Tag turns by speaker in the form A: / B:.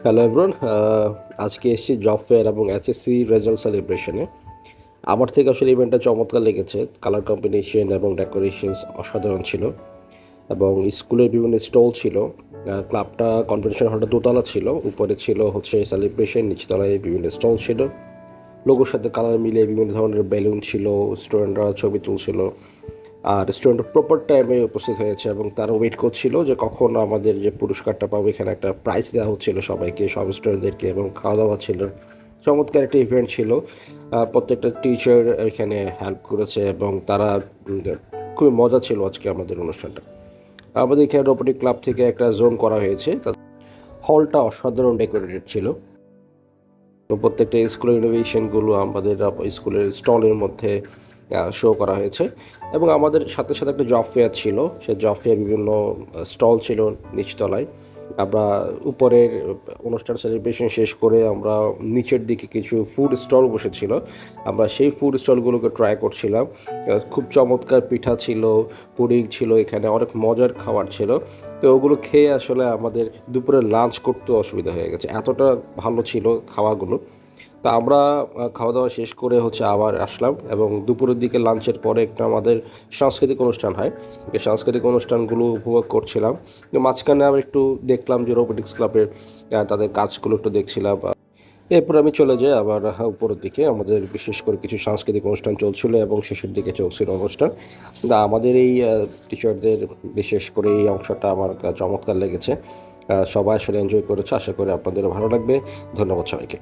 A: Hello everyone, আজকে এসেছি job fair এবং এসএসসি রেজাল্ট সেলিব্রেশনে। আমার থেকে আসলে ইভেন্টটা চমৎকার লেগেছে। কালার কম্বিনেশন এবং ডেকোরেশনস অসাধারণ ছিল এবং স্কুলের বিভিন্ন স্টল ছিল। ক্লাবটা কনভেনশন হলটা দোতলা ছিল, উপরে ছিল হচ্ছে সেলিব্রেশন, নিচতলায় বিভিন্ন স্টল ছিল। লোগোর সাথে কালার মিলিয়ে বিভিন্ন ধরনের বেলুন ছিল, স্টুডেন্টরা ছবি তুলছিল। আর স্টুডেন্ট প্রপার টাইমে উপস্থিত হয়েছে এবং তারা ওয়েট করছিল যে কখন আমাদের যে পুরস্কারটা পাবো। এখানে একটা প্রাইজ দেওয়া হচ্ছিল সবাইকে, সব স্টুডেন্টদেরকে, এবং খাওয়া দাওয়া ছিল। চমৎকার একটা ইভেন্ট ছিল। প্রত্যেকটা টিচার এখানে হেল্প করেছে এবং তারা খুবই মজা ছিল আজকে আমাদের অনুষ্ঠানটা। আমাদের এখানে রোবোটিক ক্লাব থেকে একটা জোন করা হয়েছে। হলটা অসাধারণ ডেকোরেটেড ছিল। তো প্রত্যেকটা স্কুলের ইনোভেশনগুলো আমাদের স্কুলের স্টলের মধ্যে শো করা হয়েছে এবং আমাদের সাথে সাথে একটা জব ফেয়ার ছিল। সেই জব ফেয়ার বিভিন্ন স্টল ছিল নিচতলায়। আমরা উপরের অনুষ্ঠান সেলিব্রেশন শেষ করে আমরা নিচের দিকে কিছু ফুড স্টল বসেছিল, আমরা সেই ফুড স্টলগুলোকে ট্রাই করছিলাম। খুব চমৎকার পিঠা ছিল, পুডিং ছিল, এখানে অনেক মজার খাবার ছিল। তো ওগুলো খেয়ে আসলে আমাদের দুপুরে লাঞ্চ করতেও অসুবিধা হয়ে গেছে, এতটা ভালো ছিল খাওয়াগুলো। তা আমরা খাওয়া দাওয়া শেষ করে হচ্ছে আবার আসলাম এবং দুপুরের দিকে লাঞ্চের পরে একটা আমাদের সাংস্কৃতিক অনুষ্ঠান হয়। এই সাংস্কৃতিক অনুষ্ঠানগুলো উপভোগ করছিলাম। মাঝখানে আবার একটু দেখলাম যে রোবোটিক্স ক্লাবের তাদের কাজগুলো একটু দেখছিলাম। এরপর আমি চলে যাই আবার উপরের দিকে। আমাদের বিশেষ করে কিছু সাংস্কৃতিক অনুষ্ঠান চলছিল এবং শেষের দিকে চলছিল অনুষ্ঠান। আমাদের এই টিচারদের বিশেষ করে এই অংশটা আমার চমৎকার লেগেছে। সবাই আসলে এনজয় করেছে, আশা করি আপনাদেরও ভালো লাগবে। ধন্যবাদ সবাইকে।